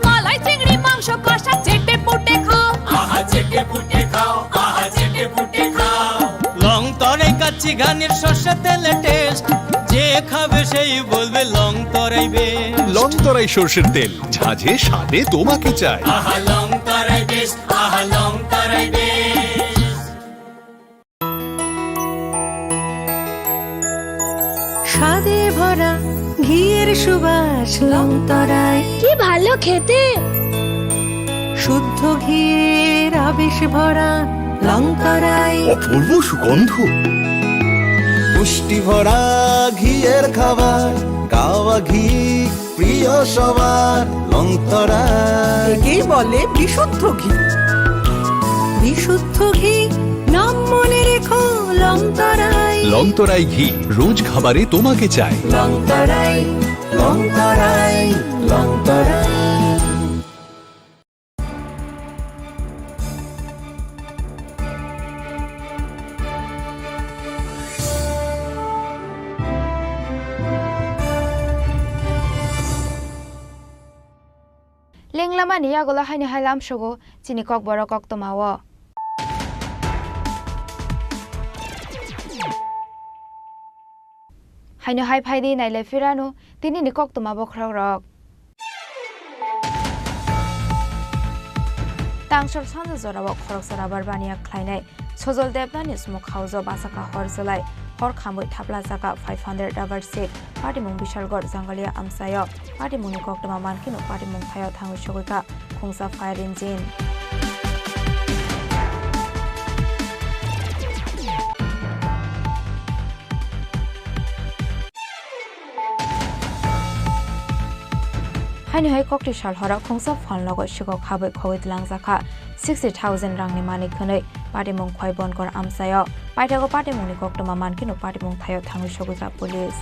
মালাই চিংড়ি মাংস কষা চেটে পুটে খাও আহা চেটে পুটে খাও আহা চেটে পুটে খাও লং তরাই কাচ্চি ঘানির সর্ষে তেলে টেস্ট যে খাবে সেই বলবে লং তরাই বেশ লং তরাই সর্ষের তেল ঝাঁঝে স্বাদে তোমাকে চাই আহা লং তরাই বেশ আহা লং তরাই বেশ স্বাদে ভরা ঘিয়ের সুবাস লং তরাই কি ভালো খেতে শুদ্ধ ঘিয়ের আবেশ ভরা লং তরাই অপূর্ব সুগন্ধ পুষ্টি ভরা ঘিয়ের খাবার গাওয়া ঘি প্রিয় সবার লংতরাই একেই বলে বিশুদ্ধ ঘি বিশুদ্ধ ঘি নাম মনে রেখো লং তরাই লং তরাই ঘি রোজ খাবারে তোমাকে চাই long Terai long Terai long Terai Lenglama ni agola haini hailam shogo chini kok boro kok tomawo. Haini hai phaidi naile firanu tini ni kok tomabo khrok rok. Tangsor sanja jorawo khorok sarabar bania khlainai sojol debnani smuk haujo basaka horjolai hor khamoi thapla jaka 500 rubber set party mung bishalgor jangalia amsayo party mung kok toma mankino party mung thayo thangoi sogoika khungsa fire engine Haini hai kokti shal hora khungsa phal logo shiko khabai khoi tlang jaka 60000 rangni mani khonai party mung khoi bon kor amsayo paithago party mung ni koktoma mankino party mung thayo thangoi sogoika police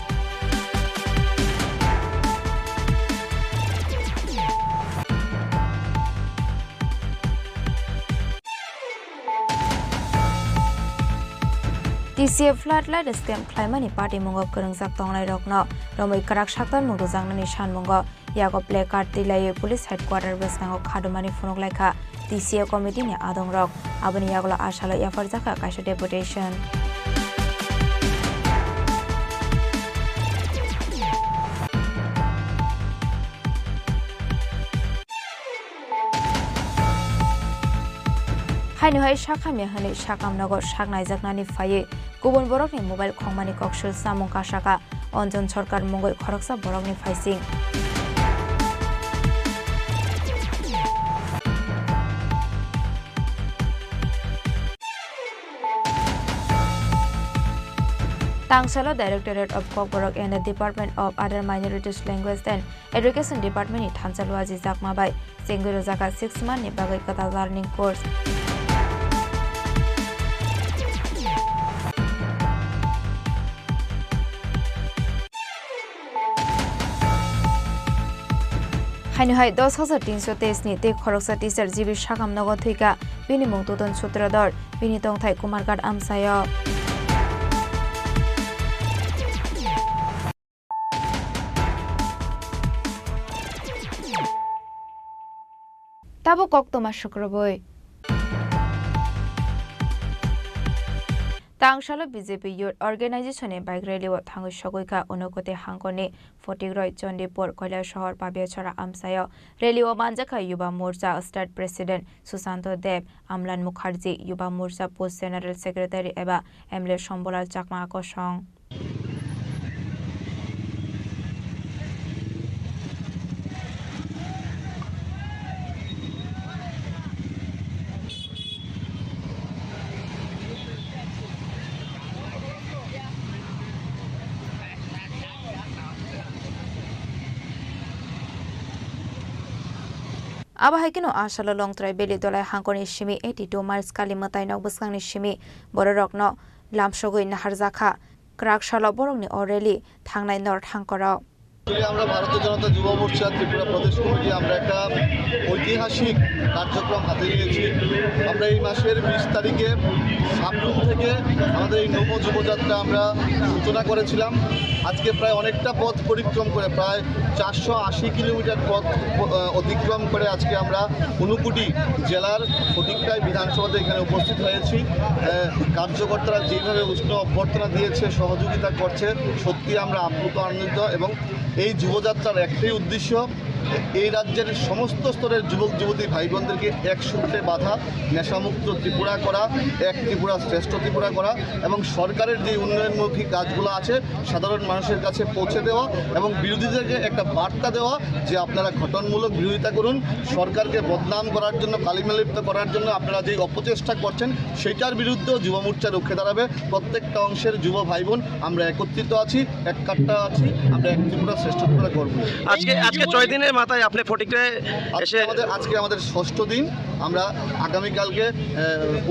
TCF floodlight scam claimani party mungo kerengsak tongnai rokno romoi karak saktan mungdo jangnani san mungo yago play card tilai police headquarter besnango khadomani phonok laika TCF committee ni adong rok aboni yagola asalo yafar jaka kaisa deputation Haini hai shakamya hani shakam nago shaknai jaknani faye Gubon borokni mobile khongmani koksul samung kasaka Onjon Sarkar mongoi khoroksa borokni faising Tangsala Directorate of Kokborok and the Department of Other Minorities Language and Education Department ni Thansalwaji Jakmabai Senguro Jaka 6 month ni bagai kata learning course হাইনহাই 10,323 ni te khoroksa teacher jibi shagam nogo thuika bini mung tudon sutrador bini tongthai kumargat amsayo tabo kok toma শুক্রবই Tangshalo BJP Youth Organization Bike Rally o Thangu Shogoika Unokote Hangoni Fotigroi Chondipur Koila Shahar Pabiachara Amsayo Rally o Manjaka Yuba Morcha State President Susanto Dev Amlan Mukherjee Yuba Morcha Post General Secretary eba Emle Shombolal Chakma Akosong Abahikino asalo long trai beli dolai hangkoni shimi 82 miles kalimatai nok buskangni shimi bororokno lamshogoi naharjakha krakshalo borokni oreli thangnai nor thangkoro আমরা ভারতীয় জনতা যুব মোর্চা ত্রিপুরা প্রদেশ committee আমরা একটা ঐতিহাসিক কার্যক্রম হাতে নিয়েছি আমরা এই মাসের 20 তারিখে সাবরুম থেকে আমাদের এই নব যুবযাত্রা আমরা সূচনা করেছিলাম আজকে প্রায় অনেকটা পথ পরিক্রম করে প্রায় 480 কিলোমিটার পথ অতিক্রম করে আজকে আমরা ঊনকোটি জেলার ফটিকরাই বিধানসভাতে এখানে উপস্থিত হয়েছি কার্যকর্তারা যেভাবে উষ্ণ অভ্যর্থনা দিয়েছে সহযোগিতা করছে সত্যি আমরা আপ্লুত আনন্দিত এবং এই যুবযাত্রার একটাই উদ্দেশ্য এই রাজ্যের সমস্ত স্তরের যুবক যুবতী ভাই বোনদেরকে এক সূত্রে বাঁধা নেশামুক্ত ত্রিপুরা করা এক ত্রিপুরা শ্রেষ্ঠ ত্রিপুরা করা এবং সরকারের যে উন্নয়নমুখী কাজগুলো আছে সাধারণ মানুষের কাছে পৌঁছে দেওয়া এবং বিরোধীদেরকে একটা বার্তা দেওয়া যে আপনারা গঠনমূলক বিরোধিতা করুন সরকারকে বদনাম করার জন্য কালিমালিপ্ত করার জন্য আপনারা যে অপচেষ্টা করছেন সেটার বিরুদ্ধেও যুব মোর্চা রুখে দাঁড়াবে প্রত্যেকটা অংশের যুব ভাই বোন আমরা একত্রিত আছি এক কাট্টা আছি আমরা এক ত্রিপুরা শ্রেষ্ঠ ত্রিপুরা করব আজকে 6 দিনের মাথায় আপনি ফটিকরায় এসে আজকে আমাদের 6ষ্ঠ দিন আমরা আগামীকালকে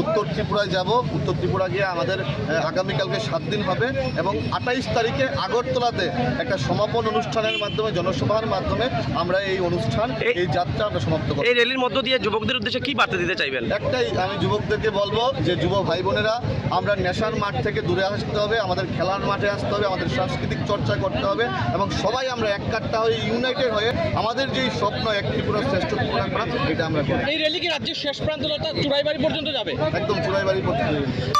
উত্তর ত্রিপুরায় যাব উত্তর ত্রিপুরা গিয়ে আমাদের আগামীকালকে 7 দিন হবে এবং 28 তারিখে আগরতলাতে একটা সমাপন অনুষ্ঠানের মাধ্যমে জনসভার মাধ্যমে আমরা এই অনুষ্ঠান এই যাত্রা আমরা সমাপ্ত করব এই র্যালির মধ্য দিয়ে যুবকদের উদ্দেশ্যে কি বার্তা দিতে চাইবেন একটাই আমি যুবকদেরকে বলবো যে যুব ভাই বোনেরা আমরা নেশার মাঠ থেকে দূরে আসতে হবে আমাদের খেলার মাঠে আসতে হবে আমাদের সাংস্কৃতিক চর্চা করতে হবে এবং সবাই আমরা এক কাট্টা হয়ে ইউনাইটেড হয়ে আমাদের যেই স্বপ্ন এক ত্রিপুরা শ্রেষ্ঠ ত্রিপুরা করা এটা আমরা করব এই র্যালি কি রাজ্যের শেষ প্রান্তটা চুড়াইবাড়ি পর্যন্ত যাবে একদম চুড়াইবাড়ি পর্যন্ত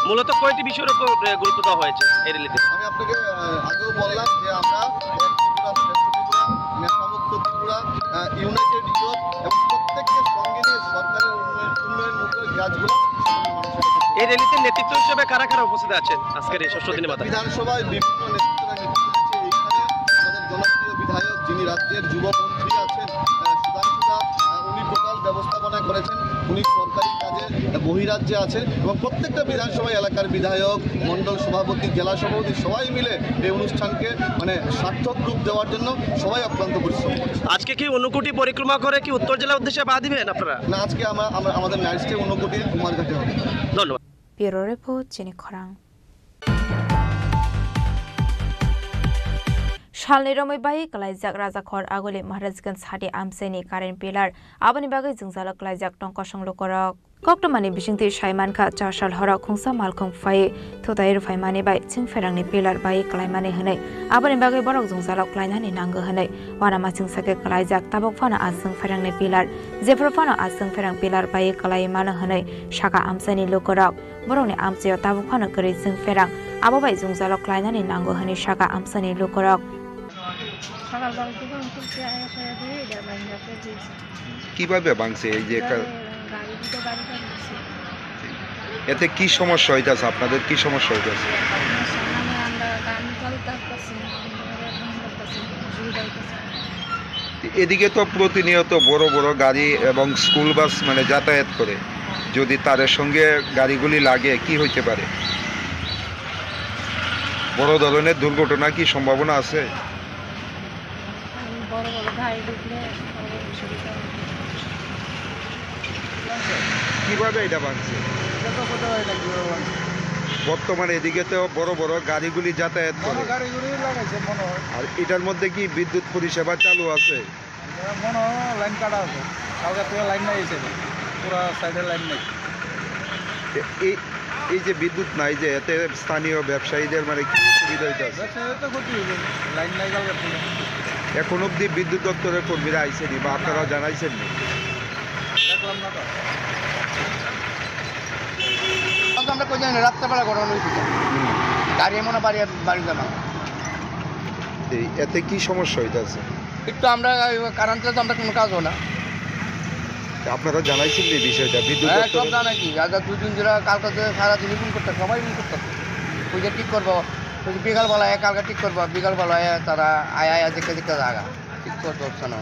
মূলত কয়টি বিষয়ের উপর গুরুত্ব দেওয়া হয়েছে এই র্যালিতে আমি আপনাকে আগেও বললাম যে আমরা এক ত্রিপুরা শ্রেষ্ঠ ত্রিপুরা নেশামুক্ত ত্রিপুরা ইউনাইটেড ইউথ এবং প্রত্যেককে সঙ্গে নিয়ে সরকারের উন্নয়নমুখী কাজগুলো এই র্যালিতে নেতৃত্ব হিসেবে কারা কারা উপস্থিত আছেন আজকের এই 6ষ্ঠ দিনের মাথায় বিধানসভায় বিভিন্ন নেতৃত্বরা নেতৃত্ব দিচ্ছে এইখানে আমাদের জনপ্রিয় বিধায়ক যিনি রাজ্যের যুবমন্ত্রী আছেন সুধাংশুদা উনি টোটাল ব্যবস্থাপনা করেছেন উনি সরকারি কাজে বহিরাজ্যে আছেন এবং প্রত্যেকটা বিধানসভা এলাকার বিধায়ক মণ্ডল সভাপতি জেলা সভাপতি সবাই মিলে এই অনুষ্ঠানকে মানে সার্থক রূপ দেওয়ার জন্য সবাই অক্লান্ত পরিশ্রম করছে আজকে কি ঊনকোটি পরিক্রমা করে কি উত্তর জেলার উদ্দেশ্যে পা দিবেন আপনারা না আজকে আমরা আমাদের নাইটস্টে ঊনকোটির কুমারঘাটে হবে ধন্যবাদ ব্যুরো রিপোর্ট চিনি খরাং Shalni Romai bai kalaijak rajakhor agole Maharajganj hati amseni current pillar abani bagai jungzala kalaijak tongko songlokorok Koktomani bisingti Shaimankha 4 sal hora khungsa malkhung fai thodair faimani bai chingferangni pillar bai klaimani hanai abani bagai borok jungzala klainani nanggo hanai warama chingsake kalaijak tabok phana asung ferangni pillar jefro phana asung ferang pillar bai klaimana hanai shaka amsani lokorok borokni amcheo tabok phana kari chingferang abo bai jungzala klainani nanggo hanai shaka amsani lokorok কিভাবে ভাঙছে এই যে এতে কি সমস্যা হইতাছে আপনাদের কি সমস্যা হইতাছে এদিকে তো প্রতিনিয়ত বড় বড় গাড়ি এবং স্কুল বাস মানে যাতায়াত করে যদি তাদের সঙ্গে গাড়িগুলি লাগে কি হইতে পারে বড় ধরনের দুর্ঘটনা কি সম্ভাবনা আছে কিভাবে এটা ভাঙছে বর্তমানে এদিকে তো বড় বড় গাড়িগুলি যাতায়াত করে আর এটার মধ্যে কি বিদ্যুৎ পরিষেবা চালু আছে মনে হয় লাইন কাটা আছে, কালকে থেকে লাইন নাই এসে পুরো সাইডে লাইন নেই। এই যে বিদ্যুৎ নাই, যে এতে স্থানীয় ব্যবসায়ীদের মানে কি সুবিধা হইতেছে? ব্যবসায়ীদের তো ক্ষতি হইবে, লাইন নাই কালকে থেকে। এখন অবধি বিদ্যুৎ দপ্তরের কর্মীরা আইসেনি বা আপনারা জানাইছেন নি? দেখলাম না তো। আমরা কই জানি রাত্রেবেলা ঘটনা হয়েছিল, গাড়ি এমন বাড়ি যাবা। এতে কি সমস্যা হইতেছে? একটু আমরা কারেন্টে তো আমরা কোনো কাজও না। আপনারা জানাইছেন এই বিষয়টা বিদ্যুৎ সব দপ্তরে? জানা কি আজ 2 দিন ধরে কালকে সারাদিন ফোন করতে, সবাই ফোন করতেছে ওই যে ঠিক করবো, বিকালবেলা কালকে ঠিক করবো, বিকালবেলা তারা আয়া দেখে জায়গা ঠিক করতে হচ্ছে না।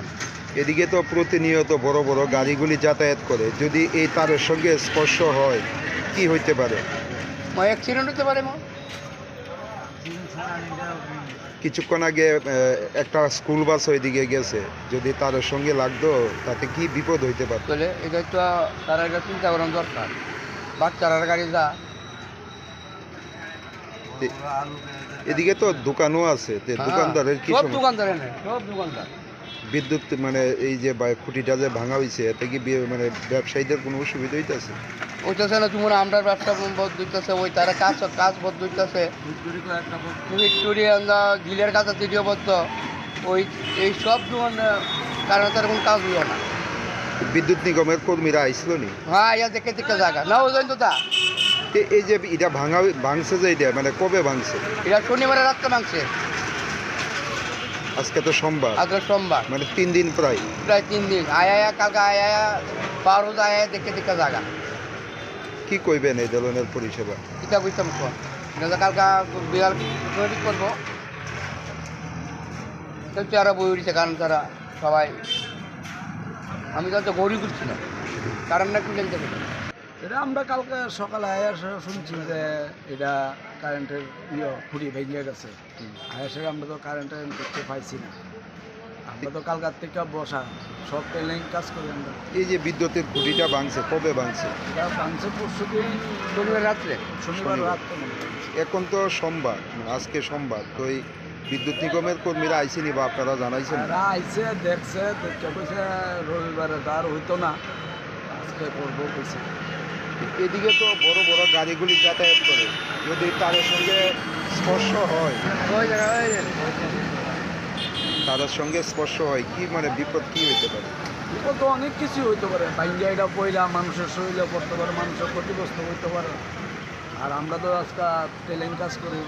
এদিকে তো প্রতিনিয়ত বড় বড় গাড়িগুলি যাতায়াত করে, যদি এই তারের সঙ্গে স্পর্শ হয় কি হইতে পারে? অ্যাক্সিডেন্ট হতে পারে। কিছুক্ষণ আগে একটা স্কুল বাস ওইদিকে গেছে, যদি তারের সঙ্গে লাগতো তাতে কি বিপদ হইতে পারত? এটা তো তারা এটা চিন্তা করার দরকার। বাচ্চারা গাড়ি যা, এদিকে তো দোকানও আছে, দোকানদারের কি সব দোকানদারের সব দোকানদার বিদ্যুৎ মানে এই যে খুঁটিটা যে ভাঙা হয়েছে, এতে কি মানে ব্যবসায়ীদের কোনো অসুবিধা হইতেছে? ওইটাছে না, তোমার আমরা ব্যবসা বন্ধ হইতেছে, ওই তারা কাজ বন্ধ হইতেছে, ভিক্টোরিয়া গিলের কাছে তৃতীয় বদ্ধ, ওই এই সব দোকান কারণে তার কোনো কাজ হইও না। বিদ্যুৎ নিগমের কর্মীরা আইছিল নি? হ্যাঁ, ইয়া দেখে জায়গা না ওই জন্য তা। এই যে এটা ভাঙছে যে এটা মানে কবে ভাঙছে? এটা শনিবারে রাত্রে ভাঙছে। আজকে তো সোমবার, আজকে সোমবার, মানে 3 দিন প্রায় 3 দিন। আয়া কালকে আয়া 12 আয়া দেখে জায়গা। কি কইবেন এই ধরনের পরিষেবা? এটা বুঝতাম কালকে বিকাল ঠিক করবো, আরো বই উঠেছে, কারণ তারা সবাই আমি তো গৌরী করছি না, কারণ না একটু জানতে পারি। এটা আমরা কালকে সকালে শুনছি যে এটা কারেন্টের খুঁড়ি ভেঙে গেছে। আয়াসের আমরা তো কারেন্ট দেখতে পাইছি না, আমরা তো কালকার থেকে বসা সব পেলেন কাজ করি আমরা। এই যে বিদ্যুতের খুঁটিটা ভাঙছে কবে ভাঙছে? এটা ভাঙছে পরশুদিন শনিবার রাত্রে, শনিবার রাত্রে। এখন তো সোমবার, আজকে সোমবার, তো এই বিদ্যুৎ নিগমের কর্মীরা আইসেনি বা আপনারা জানাইছেন? আইসে দেখছে, কইছে রবিবারে তার হইতো না, আজকে করবো কইছে। এদিকে তো বড় বড় গাড়িগুলি যাতায়াত করে, যদি তাদের সঙ্গে স্পর্শ হয় তাদের সঙ্গে স্পর্শ হয় কি মানে বিপদ কি হইতে পারে? বিপদ তো অনেক কিছু হইতে পারে, বাইঙ্গাইটা পয়লা মানুষের শরীরে পড়তে পারে, মানুষের ক্ষতিগ্রস্ত হইতে পারে। আর আমরা তো আজকে টেলেন কাজ করি,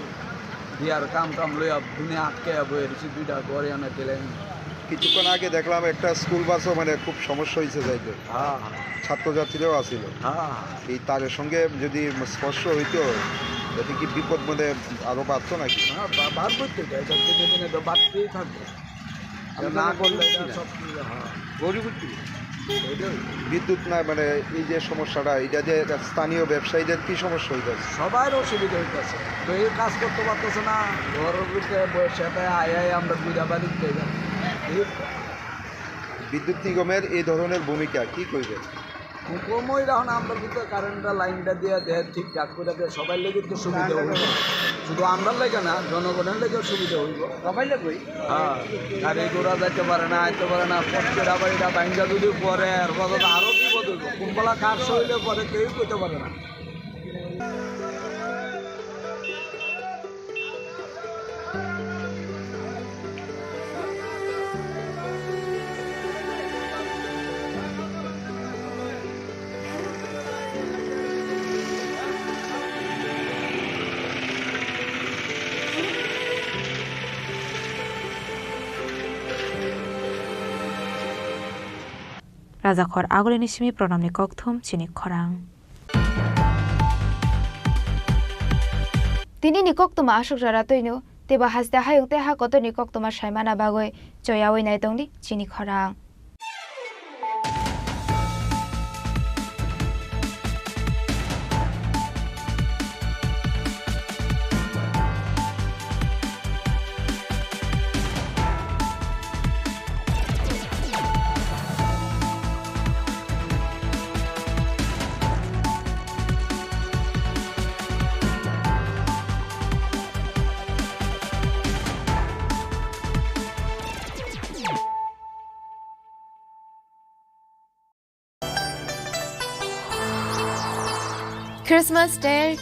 বিয়ার কাম লইয়া দুনিয়া আটকে বয়ে রয়েছি, 2টা ঘরে আনে টেলেন। কিছুক্ষণ আগে দেখলাম একটা স্কুল বাসও মানে খুব সমস্যা হয়েছে যাইতে, ছাত্রছাত্রীরাও আসছিল। এই তারের সঙ্গে যদি স্পর্শ হইতো এতে কি বিপদ মানে আরো বাড়তো নাকি? বার করতে চাই, দিনে দিনে তো বাড়তেই থাকবে না করলে সব বিদ্যুৎ না মানে এই যে সমস্যাটা, এটা যে স্থানীয় ব্যবসায়ীদের কি সমস্যা হইতেছে? সবার অসুবিধা হইতেছে, তো এই কাজ করতে পারতেছে না, ঘরের ভিতরে বসে আয় আমরা 2টা বাড়ি যাই। বিদ্যুৎ নিগমের এই ধরনের ভূমিকা কি করবে? কমই রাখুন, আমরা কিন্তু কারেন্টটা লাইনটা দিয়ে দেয় ঠিকঠাক করে দেয়, সবাই লেগে তো সুবিধা হইব, শুধু আমরা লেগে না জনগণের লেগেও সুবিধা হইব। সবাই লেগেই হ্যাঁ, গাড়ি ঘোড়া যাইতে পারে না, আইতে পারে না, পথের আবার এটা বাইঙ্গা যদি পরে আরও বিপদ হইব, কোনবেলা কার শরীরে পরে কেউ করতে পারে না। রাজাখর আগলে নিশিমি প্রণামনি ককথম চিনি খরাং তিনি নিকক তোমা আসক যারা তৈনু তেবা হাসদা হায়ং তে হা কত নিকক তোমা সাইমানা বাগৈ জয়াওই নাই দংদি চিনি খরাং Christmas Day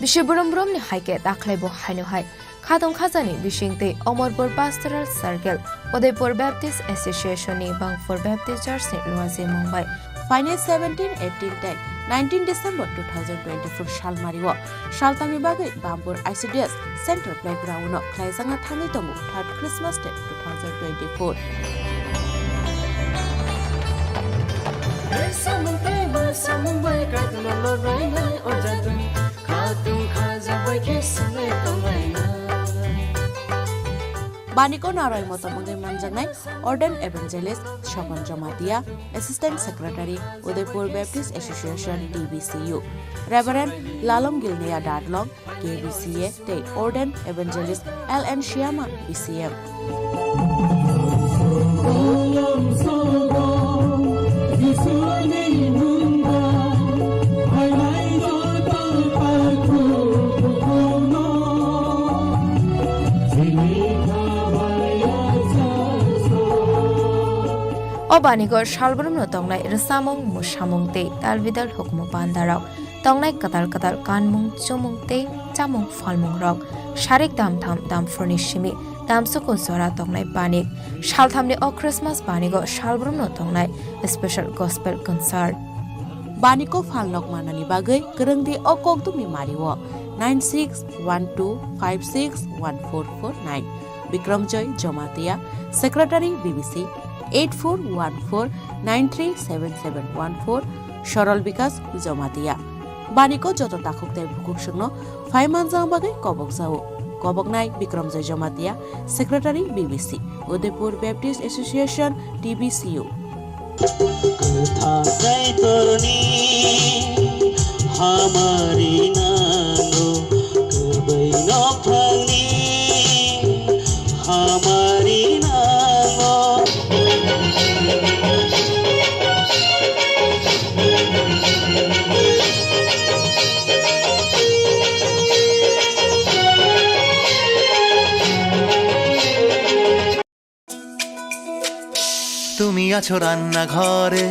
Bishe burum ni haike daklai bo hainu hai Khadong khazani bishingte Omorpur Pastoral Circle Udaipur Baptist Association ni Bangpur Baptist Church ni Luazi Mumbai Final 17-18 day 19 December 2024 Shal Mariwa Shaltami Bagai Bambur ICDS Central Playground no Klaisanga Thani Tomu 3rd Christmas Day 2024 Baniko Naroy Motomangai Manjangai, Orden Evangelist, Shopan Jamatia, Assistant Secretary, Udaipur Baptist Association, DBCU, Reverend Lalom Gilnea Dadlong, KBCA, State Orden Evangelist, LN Shyama, BCM. Obanigor Shalbrum no Tonglai Rasamung Mushamung Te Talvidal Hukmu Pandarok Tonglai Katal Kanmung Chumung Te Chamung Falmung Rock Sharik Dam Furnishimi Dam Sukun Sora Tonglai Banik Shalthamni O Christmas Banigor Shalbrum no Tonglai Special Gospel Concert Baniko Falnok Manani Bagai Gerengdi O Kogdumi Mariwo 9612561449 Bikramjoy Jomatia Secretary BBC 8414937714 Sharol Bikas Jomatia Baniko Joto Takukte Bukukshno 5 months bagai Kobok Zao Kobok Nai Bikramjoy Jomatia Secretary BBC Udaipur Baptist Association DBCU তুমি আছো রান্না ঘরে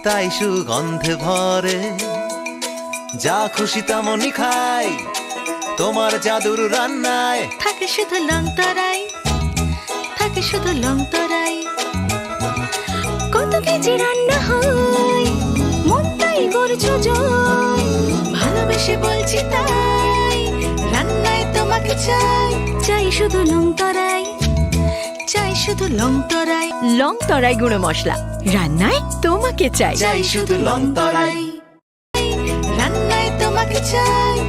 তাই সুগন্ধে ভরে যা খুশি তেমনই খাই তোমার জাদুর রান্নায় থাকে শুধু লং তরাই কত কেজি রান্না হয় মনটাই করছো জয় ভালোবেসে বলছি তাই রান্নায় তোমাকে চাই শুধু লং তরাই গুঁড়ো মশলা রান্নায় তোমাকে চাই শুধু লং তরাই রান্নায় তোমাকে চাই